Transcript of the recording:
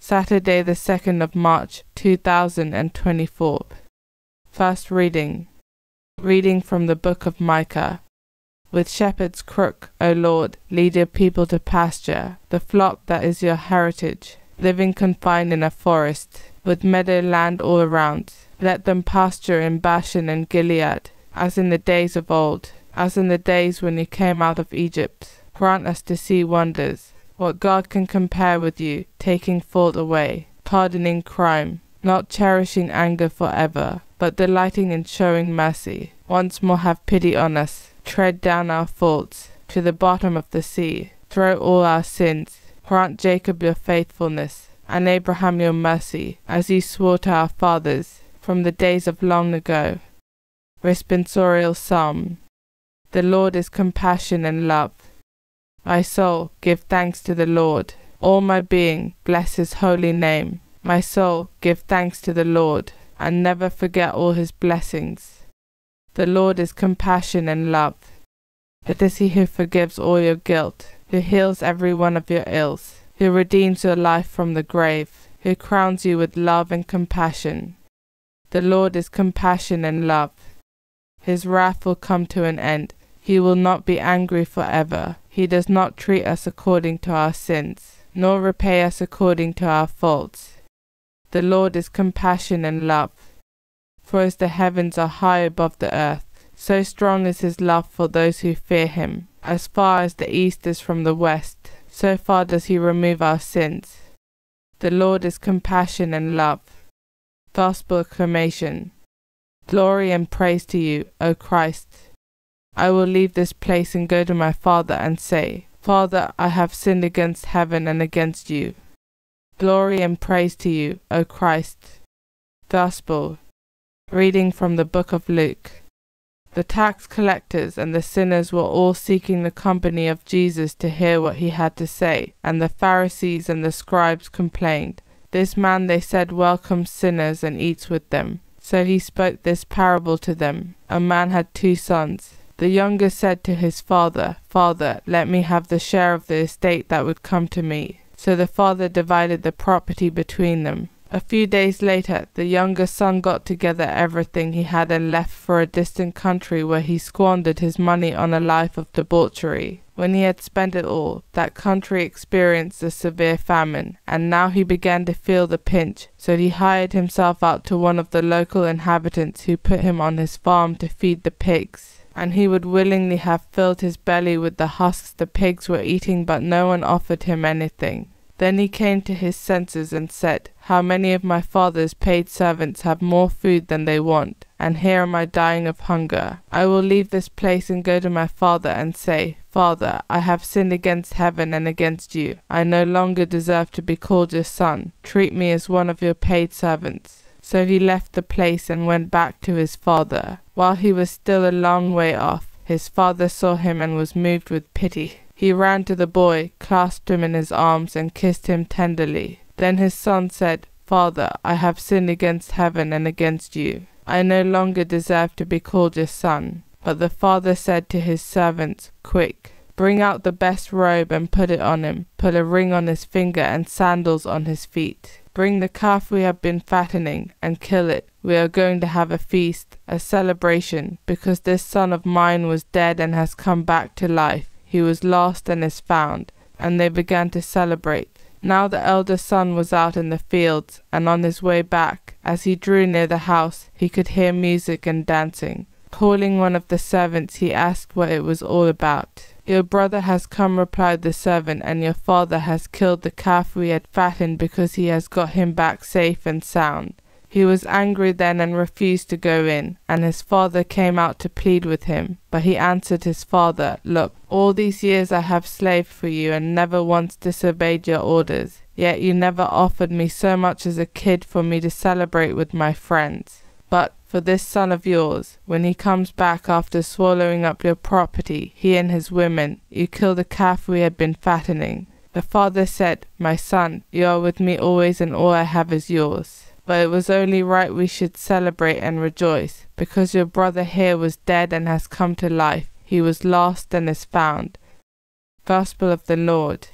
Saturday the 2nd of March 2024. First reading. Reading from the book of Micah. With shepherd's crook, O Lord, lead your people to pasture, the flock that is your heritage, living confined in a forest, with meadow land all around. Let them pasture in Bashan and Gilead, as in the days of old, as in the days when you came out of Egypt. Grant us to see wonders. What God can compare with you, taking fault away, pardoning crime, not cherishing anger forever, but delighting in showing mercy. Once more have pity on us. Tread down our faults to the bottom of the sea. Throw all our sins. Grant Jacob your faithfulness, and Abraham your mercy, as you swore to our fathers from the days of long ago. Responsorial Psalm. The Lord is compassion and love. My soul, give thanks to the Lord. All my being, bless his holy name. My soul, give thanks to the Lord, and never forget all his blessings. The Lord is compassion and love. It is he who forgives all your guilt, who heals every one of your ills, who redeems your life from the grave, who crowns you with love and compassion. The Lord is compassion and love. His wrath will come to an end. He will not be angry forever. He does not treat us according to our sins, nor repay us according to our faults. The Lord is compassion and love. For as the heavens are high above the earth, so strong is his love for those who fear him. As far as the east is from the west, so far does he remove our sins. The Lord is compassion and love. Gospel acclamation. Glory and praise to you, O Christ. I will leave this place and go to my Father and say, Father, I have sinned against heaven and against you. Glory and praise to you, O Christ. Gospel. Reading from the book of Luke. The tax collectors and the sinners were all seeking the company of Jesus to hear what he had to say, and the Pharisees and the scribes complained. This man, they said, welcomes sinners and eats with them. So he spoke this parable to them. A man had 2 sons. The younger said to his father, Father, let me have the share of the estate that would come to me. So the father divided the property between them. A few days later, the younger son got together everything he had and left for a distant country where he squandered his money on a life of debauchery. When he had spent it all, that country experienced a severe famine, and now he began to feel the pinch, so he hired himself out to one of the local inhabitants who put him on his farm to feed the pigs. And he would willingly have filled his belly with the husks the pigs were eating, but no one offered him anything. Then he came to his senses and said, How many of my father's paid servants have more food than they want, and here am I dying of hunger. I will leave this place and go to my father and say, Father, I have sinned against heaven and against you. I no longer deserve to be called your son. Treat me as one of your paid servants. So he left the place and went back to his father. While he was still a long way off, his father saw him and was moved with pity. He ran to the boy, clasped him in his arms, and kissed him tenderly. Then his son said, Father, I have sinned against heaven and against you. I no longer deserve to be called your son. But the father said to his servants, Quick, bring out the best robe and put it on him. Put a ring on his finger and sandals on his feet. Bring the calf we have been fattening, and kill it. We are going to have a feast, a celebration, because this son of mine was dead and has come back to life. He was lost and is found. And they began to celebrate. Now the elder son was out in the fields, and on his way back, as he drew near the house, he could hear music and dancing. Calling one of the servants, he asked what it was all about. Your brother has come, replied the servant, and your father has killed the calf we had fattened because he has got him back safe and sound. He was angry then and refused to go in, and his father came out to plead with him. But he answered his father, Look, all these years I have slaved for you and never once disobeyed your orders, yet you never offered me so much as a kid for me to celebrate with my friends. But for this son of yours, when he comes back after swallowing up your property, he and his women, you kill the calf we had been fattening. The father said, My son, you are with me always and all I have is yours. But it was only right we should celebrate and rejoice, because your brother here was dead and has come to life. He was lost and is found. Gospel of the Lord.